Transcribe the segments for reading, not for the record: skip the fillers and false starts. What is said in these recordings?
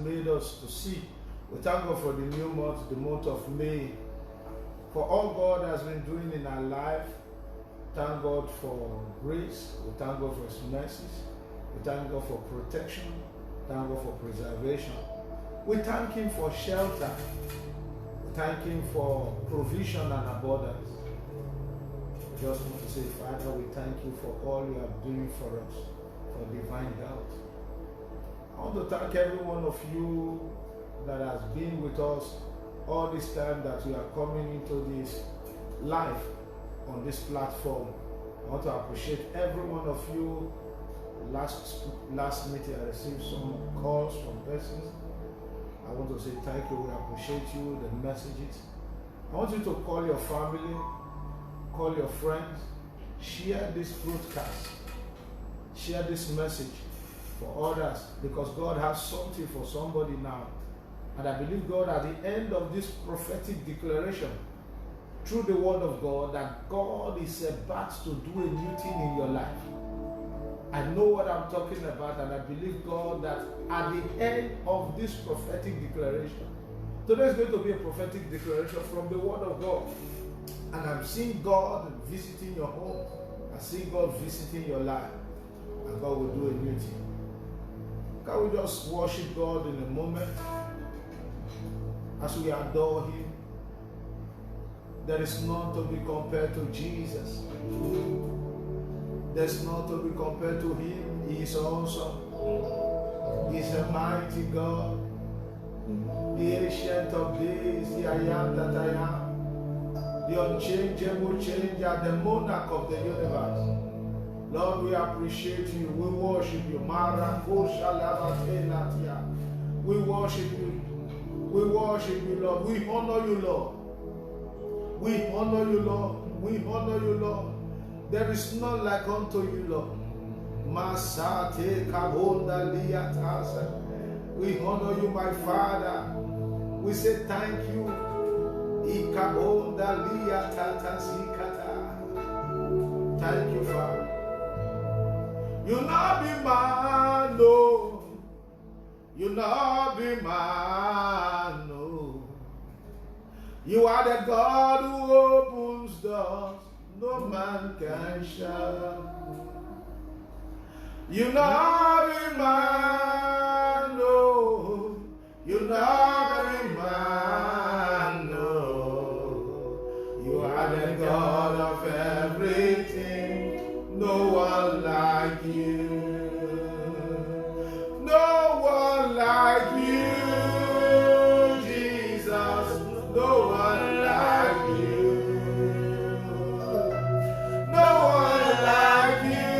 made us to see. We thank God for the new month, the month of May, for all God has been doing in our life. Thank God for grace. We thank God for His mercies. We thank God for protection. Thank God for preservation. We thank Him for shelter. We thank Him for provision and abundance. We just want to say, Father, we thank You for all You are doing for us, for divine health. I want to thank every one of you that has been with us all this time that we are coming into this life on this platform. I want to appreciate every one of you. Last meeting I received some calls from persons. I want to say thank you. We appreciate you, the messages. I want you to call your family, call your friends, share this broadcast, share this message for others, because God has something for somebody now. And I believe God, at the end of this prophetic declaration, through the word of God, that God is about to do a new thing in your life. I know what I'm talking about, and I believe God that at the end of this prophetic declaration, today is going to be a prophetic declaration from the word of God. And I'm seeing God visiting your home. I see God visiting your life. And God will do a new thing. Can we just worship God in a moment as we adore Him? There is none to be compared to Jesus. There's none to be compared to Him. He is awesome. He is a mighty God. The ancient of days, the I am that I am. The unchangeable changer, the monarch of the universe. Lord, we appreciate You. We worship You. We worship You. We worship You, Lord. We honor You, Lord. We honor You, Lord. We honor You, Lord. There is none like unto You, Lord. Masate kabonda liatasa. We honor You, my Father. We say thank You. Ikabonda liatata zikata. Thank You, Father. You not be man, no. You not be man, no. You are the God who opens doors no man can shut. You not be man, no. You not be man, no. You are the God of everything. No one like You. No one like You, Jesus. No one like You. No one like You.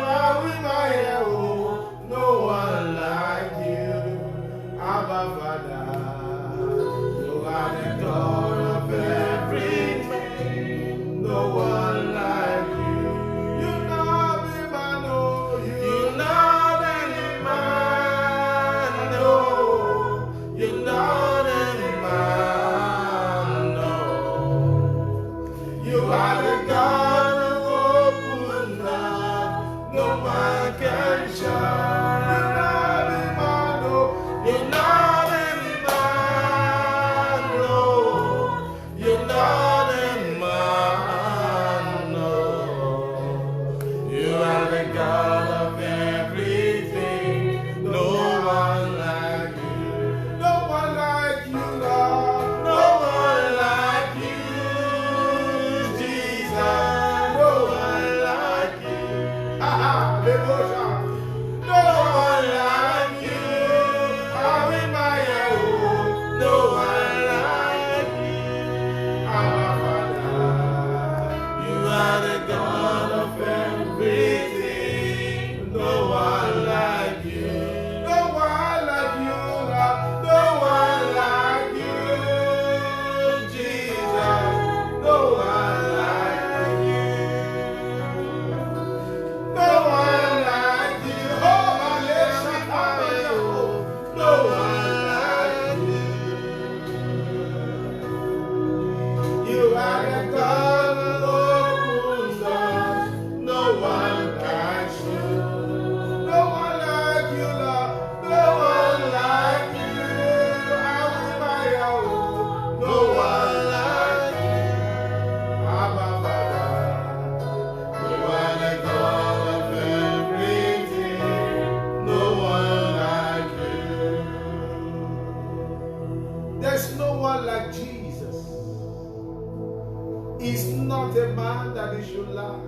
I will my hero. No one not a man that he should lie.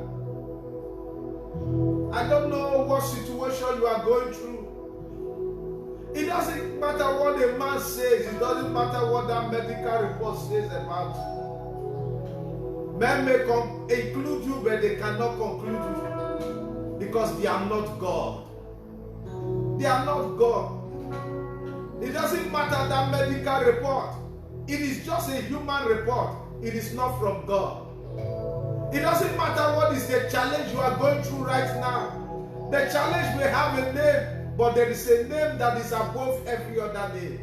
I don't know what situation you are going through. It doesn't matter what a man says. It doesn't matter what that medical report says about you. Men may include you, but they cannot conclude you. Because they are not God. They are not God. It doesn't matter that medical report. It is just a human report. It is not from God. It doesn't matter what is the challenge you are going through right now. The challenge may have a name, but there is a name that is above every other name.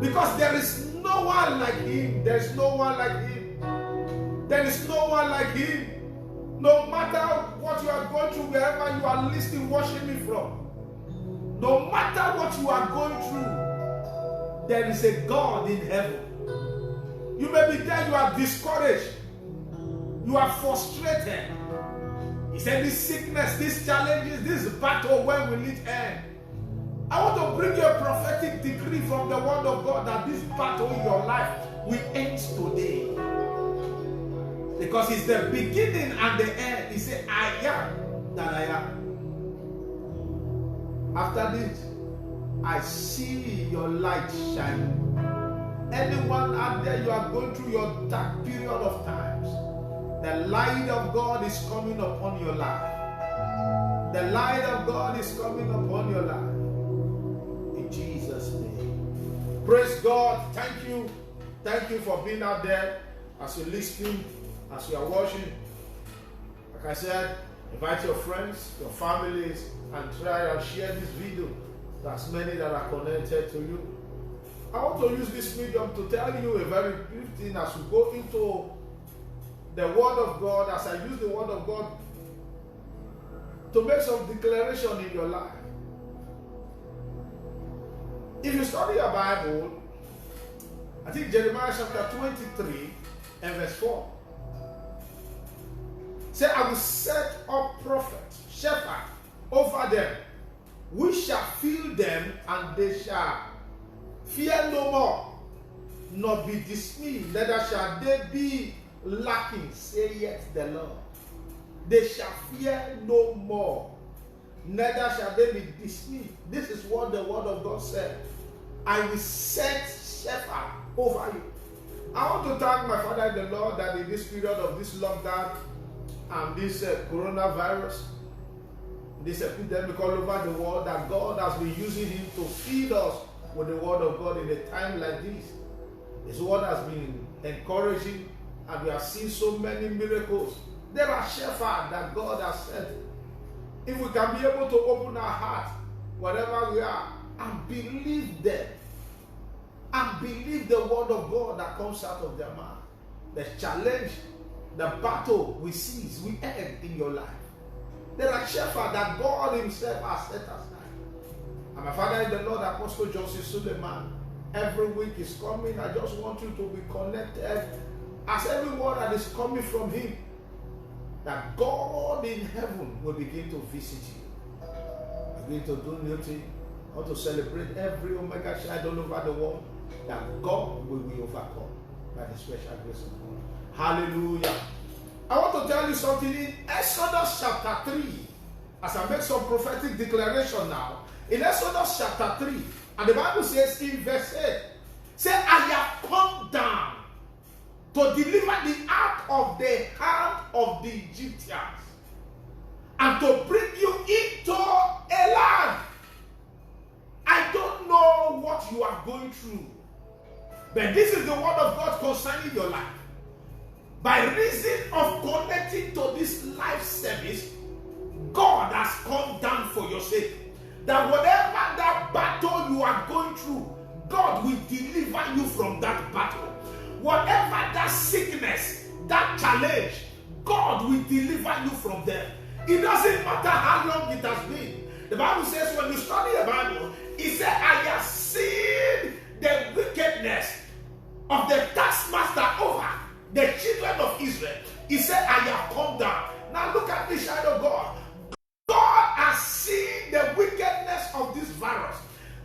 Because there is no one like him. There is no one like him. There is no one like him. No matter what you are going through, wherever you are listening, watching me from. No matter what you are going through, there is a God in heaven. You may be there, you are discouraged. You are frustrated. He said, this sickness, these challenges, this battle, when will it end? I want to bring you a prophetic decree from the word of God that this battle in your life will end today. Because it's the beginning and the end. He said, I am that I am. After this, I see your light shining. Anyone out there, you are going through your dark period of times. The light of God is coming upon your life. The light of God is coming upon your life. In Jesus' name. Praise God. Thank you. Thank you for being out there as you're listening, as you are watching. Like I said, invite your friends, your families, and try and share this video to as many that are connected to you. I want to use this medium to tell you a very brief thing as we go into the Word of God, as I use the Word of God to make some declaration in your life. If you study your Bible, I think Jeremiah chapter 23 and verse 4. Say, I will set up prophets, shepherds over them. We shall feed them, and they shall fear no more, nor be dismayed, neither shall they be lacking, saith the Lord. They shall fear no more, neither shall they be dismayed. This is what the word of God said. I will set shepherd over you. I want to thank my Father in the Lord that in this period of this lockdown and this coronavirus, this epidemic all over the world, that God has been using him to feed us with the word of God in a time like this. His word has been encouraging, and we have seen so many miracles. There are shepherds that God has sent. If we can be able to open our heart, wherever we are, and believe them, and believe the word of God that comes out of their mouth, the challenge, the battle we seize, we end in your life. There are shepherds that God himself has set aside. And my Father in the Lord, Apostle Joseph Suleiman, every week is coming. I just want you to be connected as every word that is coming from him, that God in heaven will begin to visit you, begin to do new things. I want to celebrate every Omega child all over the world, that God will be overcome by the special grace of God. Hallelujah. I want to tell you something in Exodus chapter 3, as I make some prophetic declaration now. In Exodus chapter 3, and the Bible says in verse 8, say, I have come down to deliver the ark of the hand of the Egyptians, and to bring you into a land. I don't know what you are going through, but this is the word of God concerning your life. By reason of connecting to this life service, God has come down for your sake. That whatever that battle you are going through, God will deliver you from that battle. Whatever that sickness, that challenge, God will deliver you from them. It doesn't matter how long it has been. The Bible says when you study the Bible, it says, I have seen the wickedness of the taskmaster over the children of Israel. He said, I have come down. Now look at this child of God. God has seen the wickedness of this virus,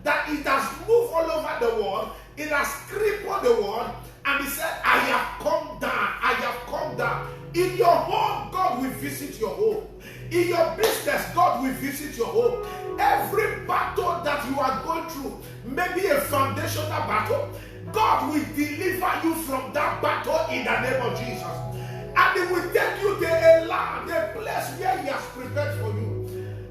that it has moved all over the world. It has crippled the world. And he said, I have come down. I have come down. In your business, God will visit your home. Every battle that you are going through, maybe a foundational battle, God will deliver you from that battle in the name of Jesus. And He will take you to a land, a place where He has prepared for you.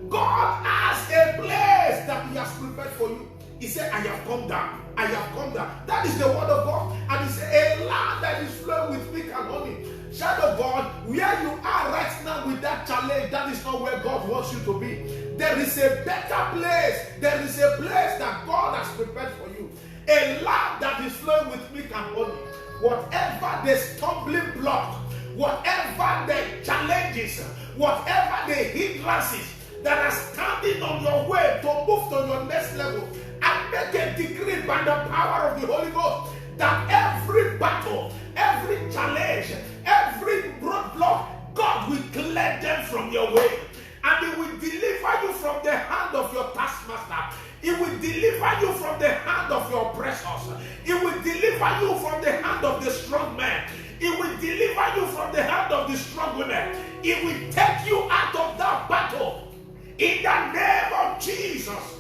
God has a place that He has prepared for you. He said, I have come down. I have come down. That is the word of God. And He said, a land that is flowing with milk and honey. Child of God, where you are right now with that challenge, that is not where God wants you to be. There is a better place. There is a place that God has prepared for you. A land that is flowing with milk and honey. Whatever the stumbling block, whatever the challenges, whatever the hindrances that are standing on your way to move to your next level, I make a decree by the power of the Holy Ghost that every battle, every challenge, every roadblock, God will clear them from your way. And He will deliver you from the hand of your taskmaster. He will deliver you from the hand of your oppressors. He will deliver you from the hand of the strong man. He will deliver you from the hand of the strong women. He will take you out of that battle. In the name of Jesus.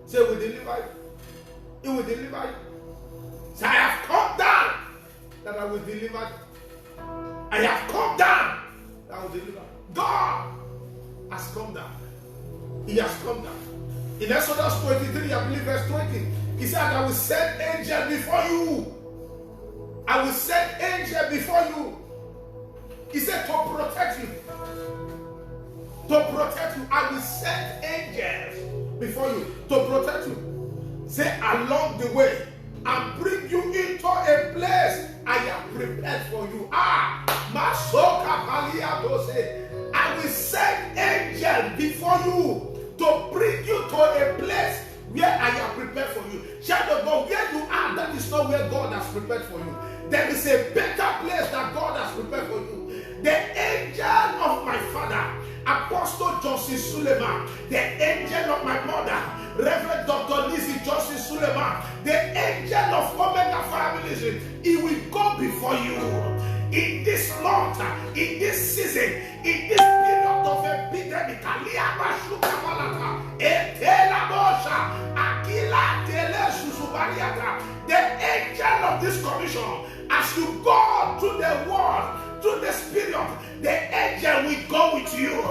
Say, He will deliver you. He will deliver you. Say, I have come down that I will deliver you. I have come down that I will deliver. God has come down. He has come down. In Exodus 23, I believe verse 20, He said, I will send angel before you. I will send angel before you. He said, to protect you. To protect you. I will send angels before you to protect you. Say, along the way, and bring you into a place I have prepared for you. Masoka Paliadose. I will send angels before you to bring you to a place where I have prepared for you. Child of God, where you are, that is not where God has prepared for you. There is a better place that God has prepared for you. The angel of my father, Apostle Johnson Suleiman, the angel of my mother, Reverend Dr. Lizzie Johnson Suleiman, the angel of Omega Families, he will go before you in this month, in this season, in this period of epidemic. The angel of this commission, as you go through the world, through this period, the angel will go with you.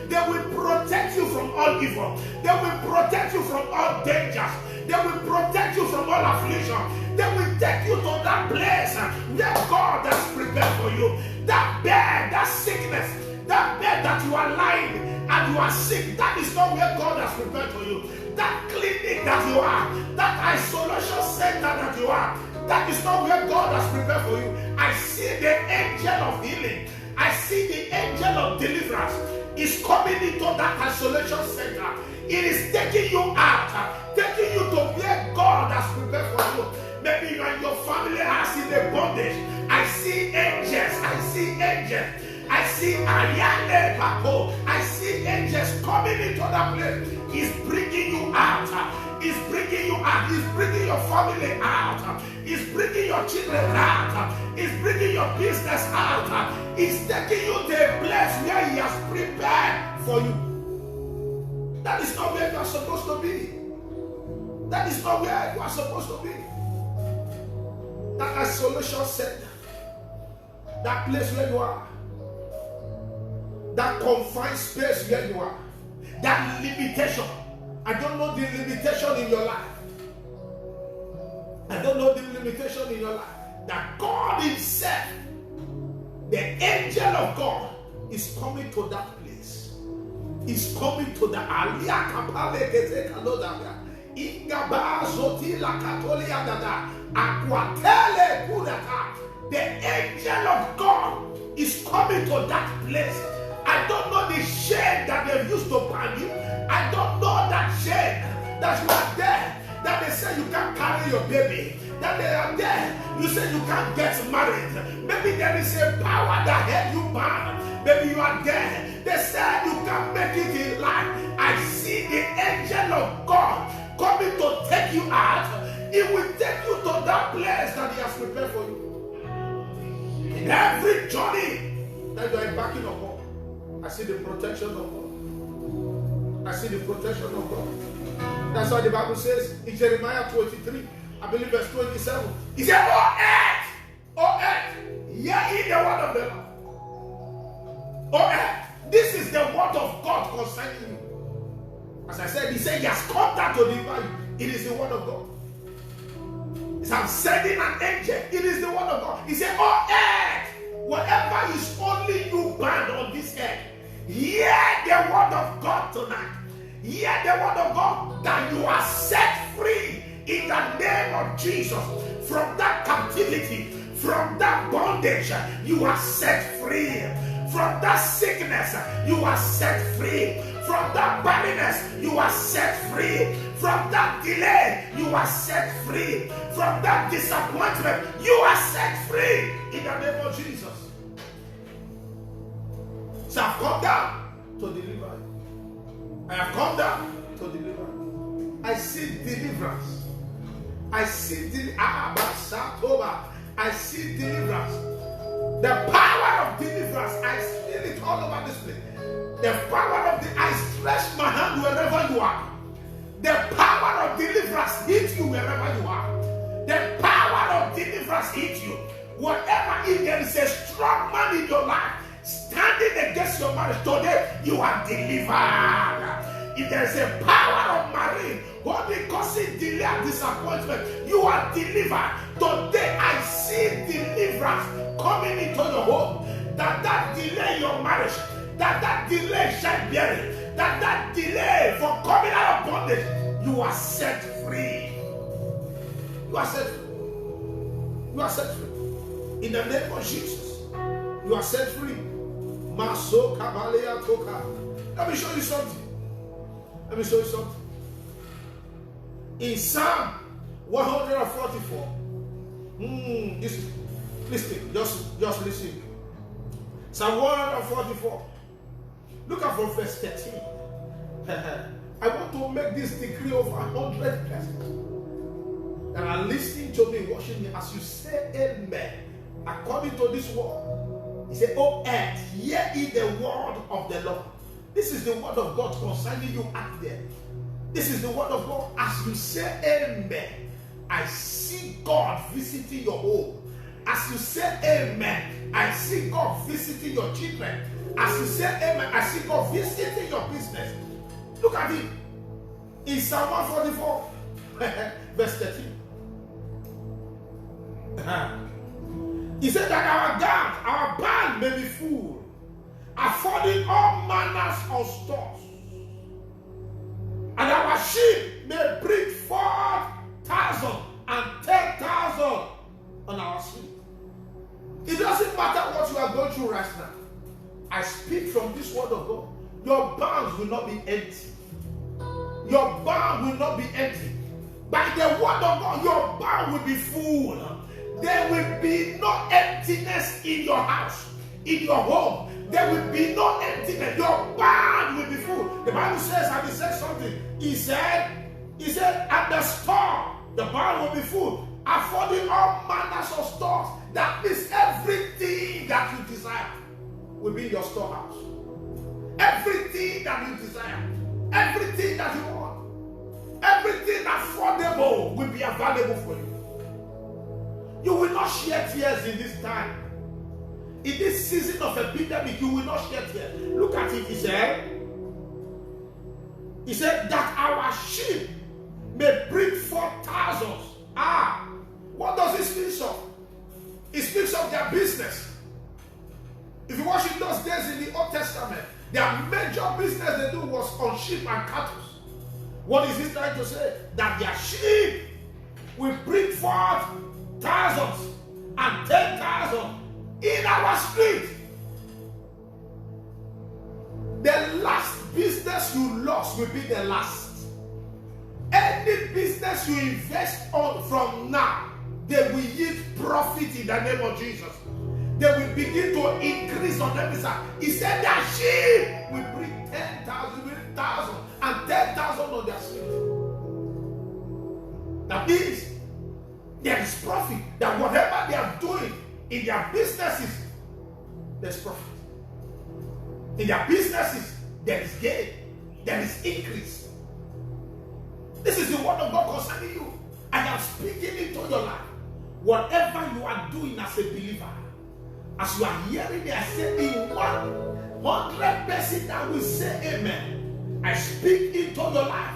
They will protect you from all evil. They will protect you from all dangers. They will protect you from all affliction. They will take you to that place where God has prepared for you. That bed, that sickness, that bed that you are lying and you are sick, that is not where God has prepared for you. That clinic that you are, that isolation center that you are, that is not where God has prepared for you. I see the angel of healing. I see the angel of deliverance is coming into that isolation center. It is taking you out, taking you to where God has prepared for you. Maybe you and your family are in the bondage. I see angels. I see angels. I see Ariane Papo. I see angels coming into that place. He's bringing you out. He's bringing you out. He's bringing your family out. He's bringing your children out. He's bringing your business out. He's taking you to a place where He has prepared for you. That is not where you are supposed to be. That is not where you are supposed to be. That isolation center. That place where you are. That confined space where you are. That limitation. I don't know the limitation in your life. I don't know the limitation in your life. That God Himself, the angel of God, is coming to that place. Is coming to the Alia Kapale Kete Kalodabia. Ingaba Zoti La Katolia Dada. Aquatele Kudata. The angel of God is coming to that place. I don't know the shade that they used to ban you. I don't know that shade that you are there. That they say you can't carry your baby. That they are there. You say you can't get married. Maybe there is a power that held you bound. Maybe you are there. They say you can't make it in life. I see the angel of God coming to take you out. He will take you to that place that He has prepared for you. In every journey that you are embarking upon, I see the protection of God. I see the protection of God. That's why the Bible says in Jeremiah 23, I believe verse 27, he said, O earth, hear ye the word of the Lord. O earth, this is the word of God concerning you. As I said, he said, he has come down to deliver you. It is the word of God. He said, I'm sending an angel. It is the word of God. He said, O earth, whatever is only you bound on this earth, hear the word of God tonight. Hear the word of God that you are set free in the name of Jesus from that captivity, from that bondage. You are set free from that sickness. You are set free from that barrenness. You are set free from that delay. You are set free from that disappointment. You are set free in the name of Jesus. So I've come down to deliver you. I have come down to deliver you. I see deliverance. I see I see deliverance. The power of deliverance, I feel it all over this place. The power of I stretch my hand wherever you are. The power of deliverance hits you wherever you are. The power of deliverance hits you. Whatever, if there is a strong man in your life standing against your marriage today, you are delivered. If there is a power of marriage holding, causing delay and disappointment, you are delivered. Today I see deliverance coming into your home. That delay your marriage, that delay childbearing, that delay for coming out of bondage, you are set free. You are set free. You are set free. In the name of Jesus, you are set free. Maso Kabalea Toka. Let me show you something. Let me show you something. In Psalm 144, listen, just listen. Psalm 144. Look at from verse 13. I want to make this decree over 100 persons that are listening to me, watching me. As you say amen, according to this word, he said, O earth, hear ye the word of the Lord. This is the word of God concerning you out there. This is the word of God. As you say amen, I see God visiting your home. As you say amen, I see God visiting your children. As you say amen, I see God visiting your business. Look at it. In Psalm 144, verse 13. He said that our God, our barn may be full, affording all manners of stores, and our sheep may bring 4,000 and 10,000 on our sheep. It doesn't matter what you are going through right now. I speak from this word of God. Your barns will not be empty. Your barn will not be empty. By the word of God, your barn will be full. There will be no emptiness in your house, in your home. There will be no emptiness. Your barn will be full. The Bible says, and he said something. He said, at the store, the barn will be full, affording all manners of stores. That means everything that you desire will be in your storehouse. Everything that you desire, everything that you want, everything affordable will be available for you. You will not shed tears in this time. In this season of epidemic, you will not shed tears. Look at it, he said that our sheep may bring 4,000. What does it speak of? It speaks of their business. If you watch in those days in the Old Testament, their major business they do was on sheep and cattle. What is he trying to say? That their sheep will bring forth thousands and 10,000 in our street. The last business you lost will be the last. Any business you invest on from now, they will yield profit in the name of Jesus. They will begin to increase on every side. He said that sheep will bring 10,000, 1,000, and 10,000 on their street. That means there is profit. That whatever they are doing in their businesses, there's profit. In their businesses, there is gain, there is increase. This is the word of God concerning you. I am speaking into your life. Whatever you are doing as a believer, as you are hearing it, I say in 100% I will say amen. I speak into your life.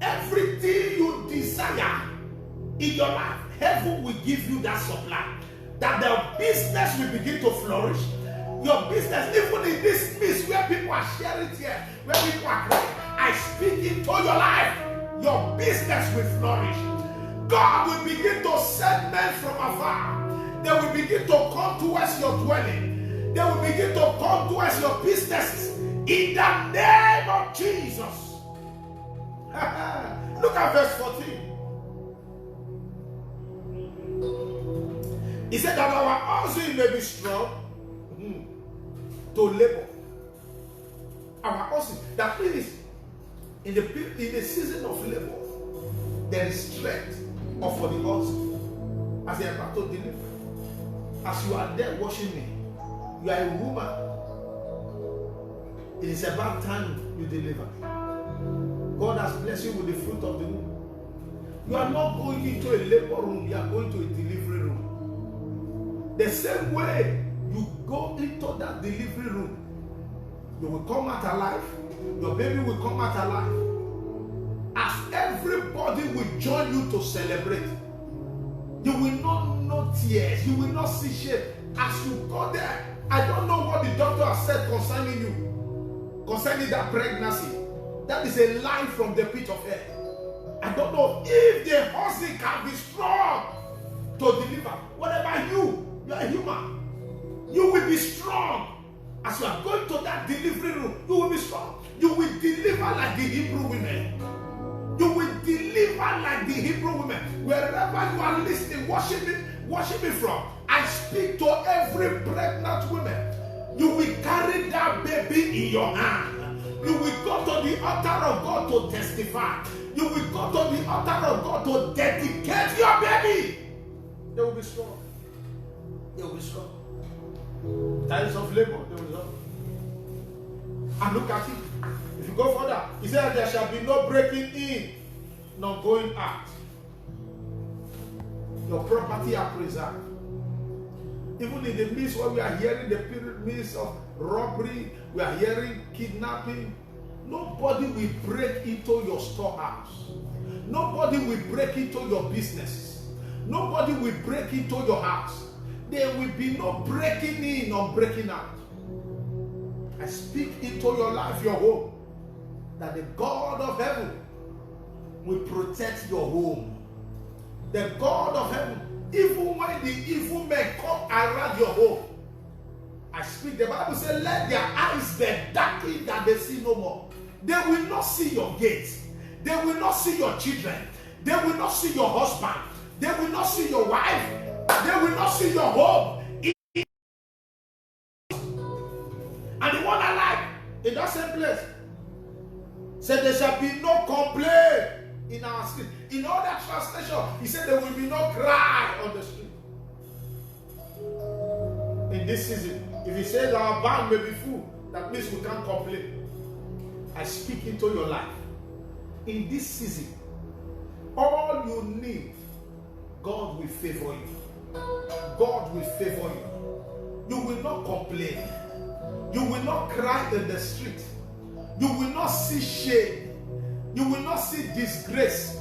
Everything you desire in your life, heaven will give you that supply. That the business will begin to flourish. Your business, even in this midst where people are sharing here, where people are crying, I speak into your life. Your business will flourish. God will begin to send men from afar. They will begin to come towards your dwelling. They will begin to come towards your businesses. In the name of Jesus. Look at verse 14. He said that our oxen may be strong to labor. Our oxen, that means in the season of labor, there is strength for the oxen as they are about to deliver. As you are there watching me, you are a woman. It is about time you deliver. God has blessed you with the fruit of the womb. You are not going into a labor room, you are going to a delivery room. The same way you go into that delivery room, you will come out alive, your baby will come out alive. As everybody will join you to celebrate, you will not know tears, you will not see shame. As you go there, I don't know what the doctor has said concerning you, concerning that pregnancy. That is a lie from the pit of hell. I don't know if the husband can be strong to deliver. Whatever you are a human. You will be strong. As you are going to that delivery room, you will be strong. You will deliver like the Hebrew women. You will deliver like the Hebrew women. Wherever you are listening, worshiping from, I speak to every pregnant woman. You will carry that baby in your hand. You will go to the altar of God to testify. You will go to the altar of God to dedicate your baby. They will be strong. They will be strong. Times of labor, they will love. And look at it. If you go further, he said there shall be no breaking in, no going out. Your property are preserved. Even in the midst where we are hearing the midst of robbery, we are hearing kidnapping, nobody will break into your storehouse. Nobody will break into your businesses. Nobody will break into your house. There will be no breaking in or breaking out. I speak into your life, your home, that the God of heaven will protect your home. The God of heaven, even when the evil men come around your home, I speak, the Bible says, let their eyes be darkened that they see no more. They will not see your gates. They will not see your children. They will not see your husband. They will not see your wife. They will not see your home. And the one I like, in that same place, said there shall be no complaint in our street. In other translation, he said there will be no cry on the street. In this season, if he says our barn may be full, that means we can't complain. I speak into your life. In this season, all you need, God will favor you. God will favor you. You will not complain. You will not cry in the street. You will not see shame. You will not see disgrace.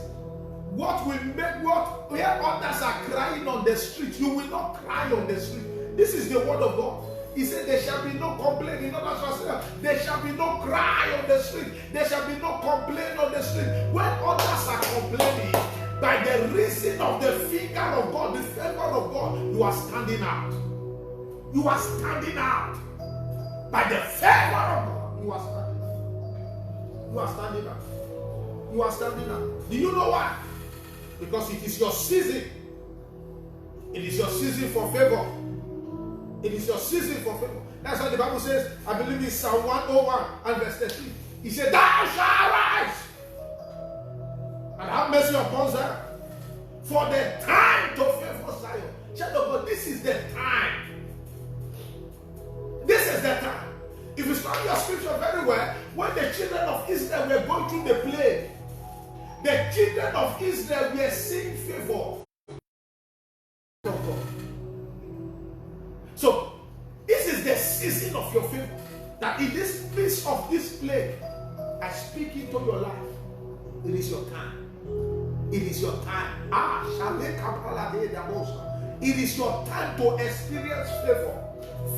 What will make where others are crying on the street, you will not cry on the street. This is the word of God. He said there shall be no complaint. In other translation, there shall be no cry on the street. There shall be no complaint on the street. When others are complaining, by the reason of the finger of God, the favor of God, you are standing out. You are standing out. By the favor of God, you are standing out. You are standing out. You are standing out. Do you know why? Because it is your season. It is your season for favor. It is your season for favor. That's why the Bible says, I believe it's Psalm 101 and verse 13. He said, thou shalt arise and have mercy upon Zion, for the time to favor Zion. Child of God, this is the time. This is the time. If you study your scripture very well, when the children of Israel were going through the plague, the children of Israel were seeing favor of God. So, this is the season of your favor. That in this midst of this plague, I speak into your life. It is your time. It is your time. It is your time to experience favor.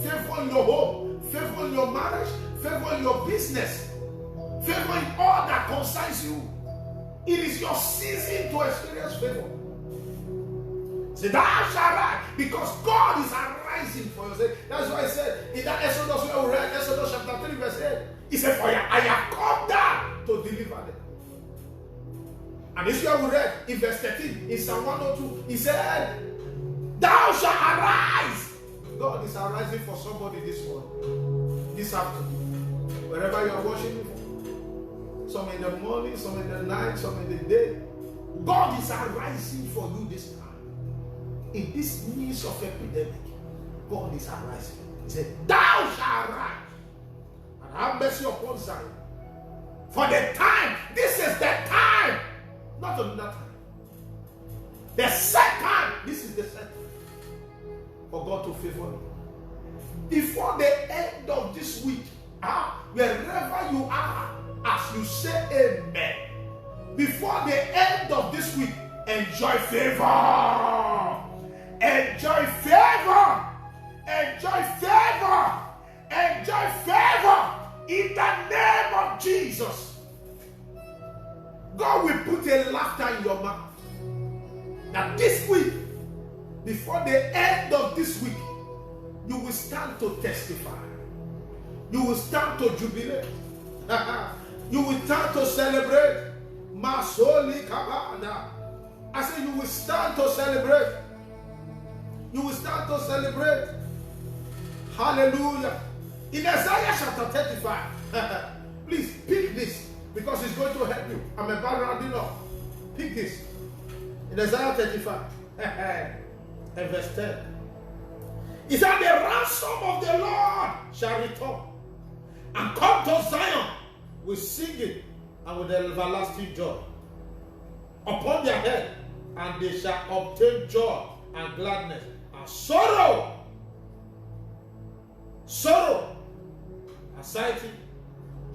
Favor in your home, favor in your marriage, favor in your business, favor in all that concerns you. It is your season to experience favor. Say, thou shalt rise, because God is arising for your sake. That's why I said in that Exodus where we read, Exodus chapter 3 verse 8, he said, for I have come down to deliver them. And this is where we read in verse 13, in Psalm 102, he said, thou shalt arise. God is arising for somebody this morning, this afternoon, wherever you are watching me from. Some in the morning, some in the night, some in the day. God is arising for you this time. In this midst of epidemic, God is arising. He said, thou shalt arise and have mercy upon Zion. For the time, this is the time, not another time. The set time, this is the set time for God to favor you. Before the end of this week, wherever you are, as you say amen, before the end of this week, enjoy favor. Enjoy favor. Enjoy favor. Enjoy favor. In the name of Jesus. God will put a laughter in your mouth. Now this week, before the end of this week, you will stand to testify. You will stand to jubilate. You will stand to celebrate. Masoli kabana. I said you will stand to celebrate. You will start to celebrate. Hallelujah. In Isaiah chapter 35, please pick this because it's going to help you. I'm about rounding up. Pick this. In Isaiah 35 and verse 10. It said, the ransom of the Lord shall return and come to Zion with singing and with everlasting joy upon their head, and they shall obtain joy and gladness, and sorrow, anxiety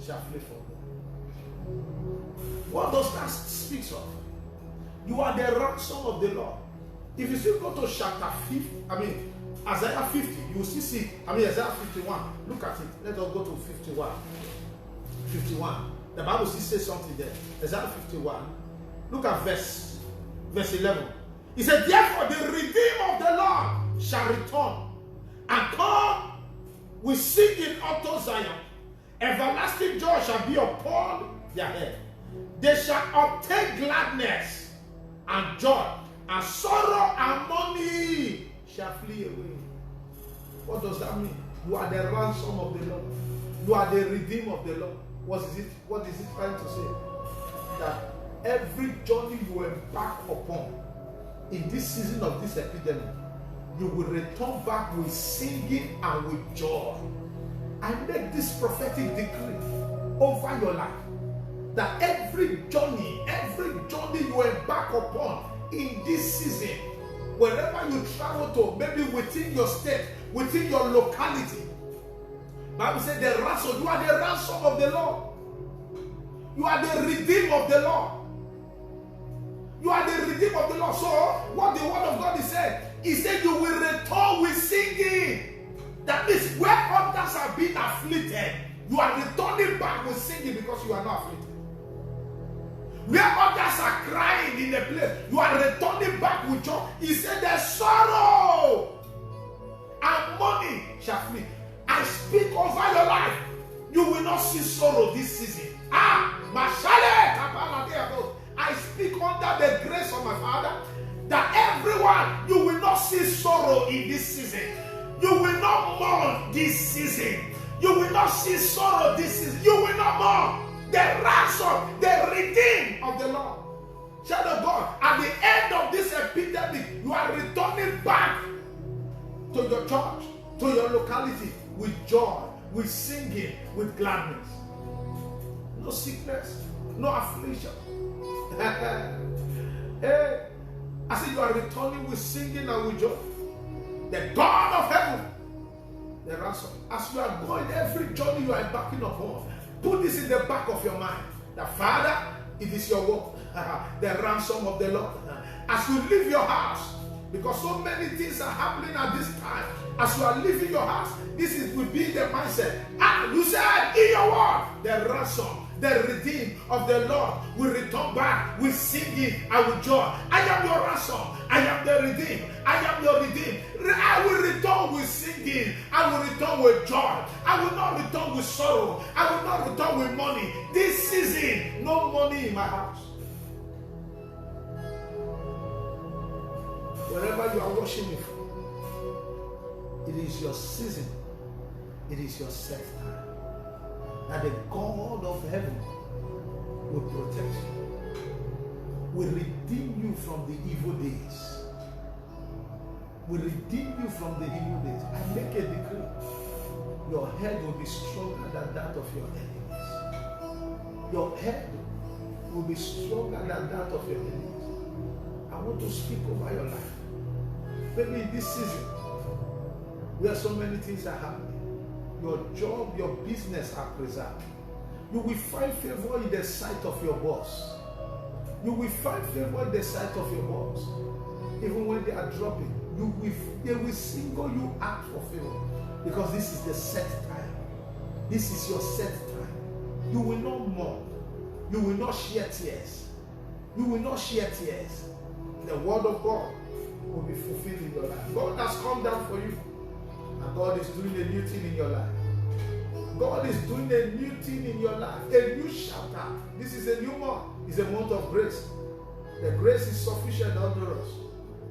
shall flee from them. What does that speak of? You are the ransom of the Lord. If you still go to chapter 50, Isaiah 50, you will still see, Isaiah 51. Look at it. Let us go to 51. 51. The Bible still says something there. Isaiah 51. Look at verse 11. He said, therefore the redeemed of the Lord shall return and come with singing unto Zion. Everlasting joy shall be upon their head. They shall obtain gladness and joy, and sorrow and mourning shall flee away. What does that mean? You are the ransom of the Lord. You are the redeemed of the Lord. What is it trying to say? That every journey you embark upon in this season of this epidemic, you will return back with singing and with joy. I make this prophetic decree over your life, that every journey you embark upon in this season, wherever you travel to, maybe within your state, within your locality, Bible said the ransom, you are the ransom of the Lord. You are the redeemed of the Lord. You are the redeemed of the Lord. So, what the word of God is saying, he said you will return with singing. That means where others have been afflicted, you are returning back with singing because you are not afflicted. Where others are crying in a place, you are returning back with joy. He said the sorrow and money shall flee. I speak over your life. You will not see sorrow this season. I speak under the grace of my Father that everyone, you will not see sorrow in this season. You will not mourn this season. You will not see sorrow this season. You will not mourn. The ransom, the redeemed of the Lord. Child of God, at the end of this epidemic, you are returning back to your church, to your locality with joy, with singing, with gladness. No sickness, no affliction. Hey, I said you are returning with singing and with joy. The God of heaven, the ransom. As you are going, every journey you are embarking upon, put this in the back of your mind. The Father, it is your work. The ransom of the Lord. As you leave your house, because so many things are happening at this time. As you are leaving your house, will be the mindset. You said in your word, the ransom, the redeemed of the Lord will return back with singing and with joy. I am your ransom. I am the redeemed. I am your redeemed. I will return with singing. I will return with joy. I will not return with sorrow. I will not return with money. This season, no money in my house. Wherever you are watching me from, it is your season. It is your set time. And the God of heaven will protect you, will redeem you from the evil days, will redeem you from the evil days. I make a decree. Your head will be stronger than that of your enemies. Your head will be stronger than that of your enemies. I want to speak over your life. Maybe in this season, where so many things are happening, your job, your business are preserved. You will find favor in the sight of your boss. You will find favor in the sight of your boss. Even when they are dropping, they will single you out for favor. Because this is the set time. This is your set time. You will not mourn. You will not shed tears. You will not shed tears. The word of God will be fulfilled in your life. God has come down for you. And God is doing a new thing in your life. God is doing a new thing in your life. A new chapter. This is a new month. It's a month of grace. The grace is sufficient under us.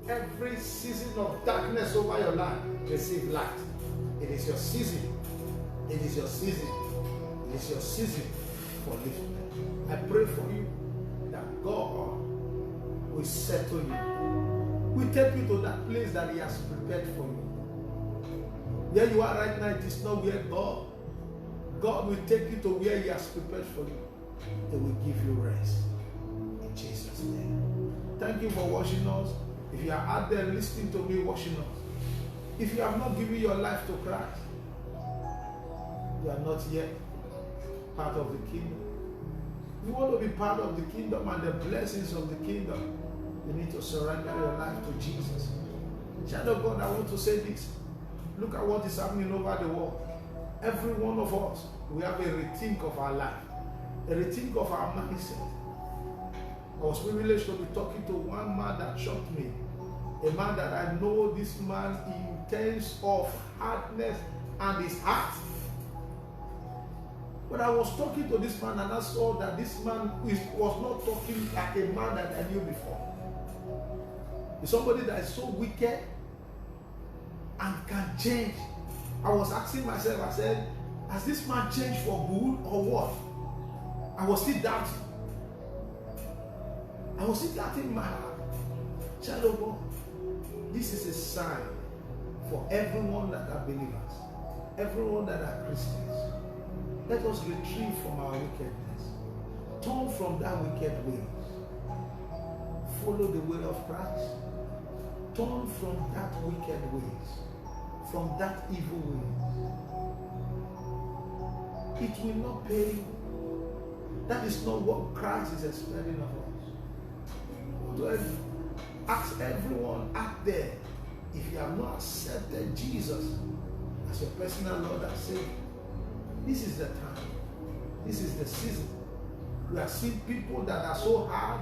Every season of darkness over your life, receive light. It is your season. It is your season. It is your season for lifting. I pray for you that God will settle you. We take you to that place that He has prepared for you. Where you are right now, it is not where God will take you to where He has prepared for you. He will give you rest. In Jesus' name. Thank you for watching us. If you are out there listening to me, watching us, if you have not given your life to Christ, you are not yet part of the kingdom. You want to be part of the kingdom and the blessings of the kingdom, you need to surrender your life to Jesus. Child of God, I want to say this. Look at what is happening over the world. Every one of us, we have a rethink of our life, a rethink of our mindset. I was privileged to be talking to one man that shocked me. A man that I know, this man in terms of hardness and his heart. But I was talking to this man and I saw that this man was not talking like a man that I knew before. It's somebody that is so wicked and can change. I was asking myself, I said, has this man changed for good or what? I was still doubting. I was still doubting in my heart. Child of God, this is a sign for everyone that are believers, everyone that are Christians. Let us retrieve from our wickedness. Turn from that wicked ways. Follow the way of Christ. Turn from that wicked ways, from that evil ways. It will not pay you. That is not what Christ is expecting of us. Well, ask everyone out there, if you have not accepted Jesus as your personal Lord and Savior, this is the time. This is the season. We are seeing people that are so hard.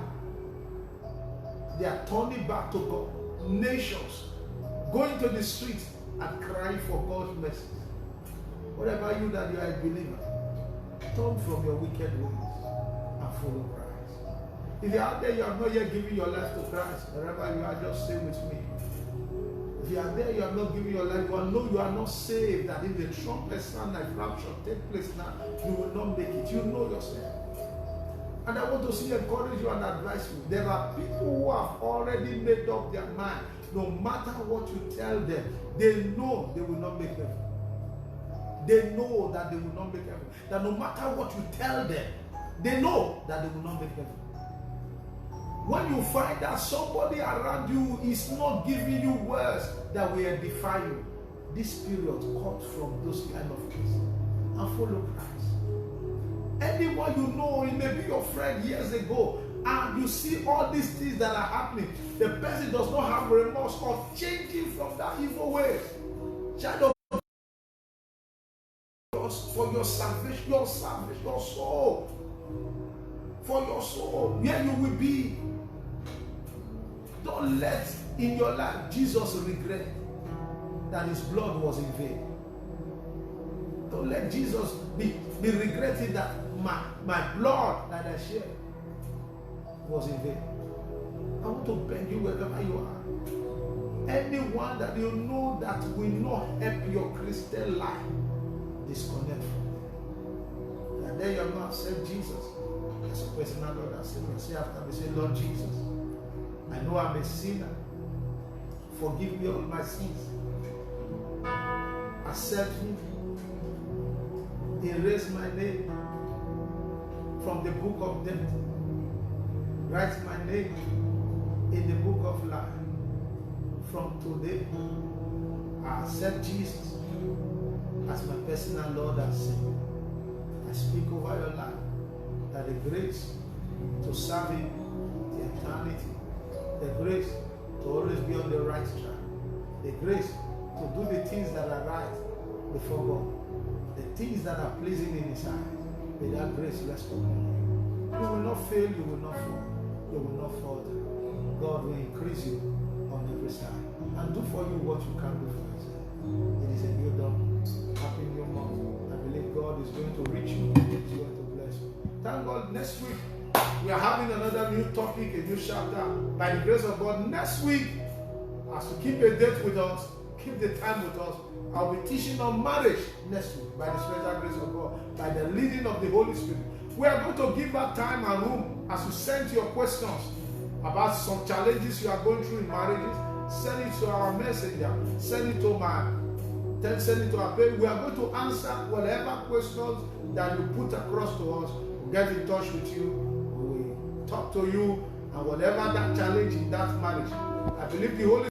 They are turning back to God. Nations going to the streets and crying for God's mercy. Whatever you that you are a believer, turn from your wicked ways and follow Christ. If you are out there, you have not yet given your life to Christ, wherever you are, just stay with me. If you are there, you have not given your life, you know you are not saved, that if the trumpet sound like rapture take place now, you will not make it. You know yourself. And I want to see encourage you and advise you. There are people who have already made up their mind. No matter what you tell them, they know they will not make it. they know that they will not make heaven. That no matter what you tell them, they know that they will not make heaven. When you find that somebody around you is not giving you words that will edify you, this period cut from those kind of things and follow Christ. Anyone you know, it may be your friend years ago, and you see all these things that are happening, the person does not have remorse of changing from that evil way. Child of for your salvation, your soul, for your soul, where you will be. Don't let in your life Jesus regret that his blood was in vain. Don't let Jesus be regretting that my blood that I shed was in vain. I want to beg you wherever you are. Anyone that you know that will not help your Christian life, disconnect from them. And then you have not said Jesus as a personal Lord and Savior. Say after me, say, Lord Jesus, I know I'm a sinner. Forgive me all my sins. Accept me. Erase my name from the book of death. Write my name in the book of life. From today, I accept Jesus as my personal Lord and Savior. I speak over your life that the grace to serve Him the eternity, the grace to always be on the right track, the grace to do the things that are right before God, the things that are pleasing in His eyes. May that grace rest upon you. You will not fail, you will not fall, you will not falter. God will increase you on every side and do for you what you can do for yourself. It is a new dawn. Happy new month. I believe God is going to reach you. He's going to bless you. Thank God. Next week we are having another new topic, a new chapter. By the grace of God, next week, as to keep a date with us, keep the time with us, I'll be teaching on marriage next week by the special grace of God, by the leading of the Holy Spirit. We are going to give that time and room as you send your questions about some challenges you are going through in marriages. Send it to our messenger. Send it to our page. We are going to answer whatever questions that you put across to us. We'll get in touch with you. We'll talk to you, and whatever that challenge in that marriage, I believe the Holy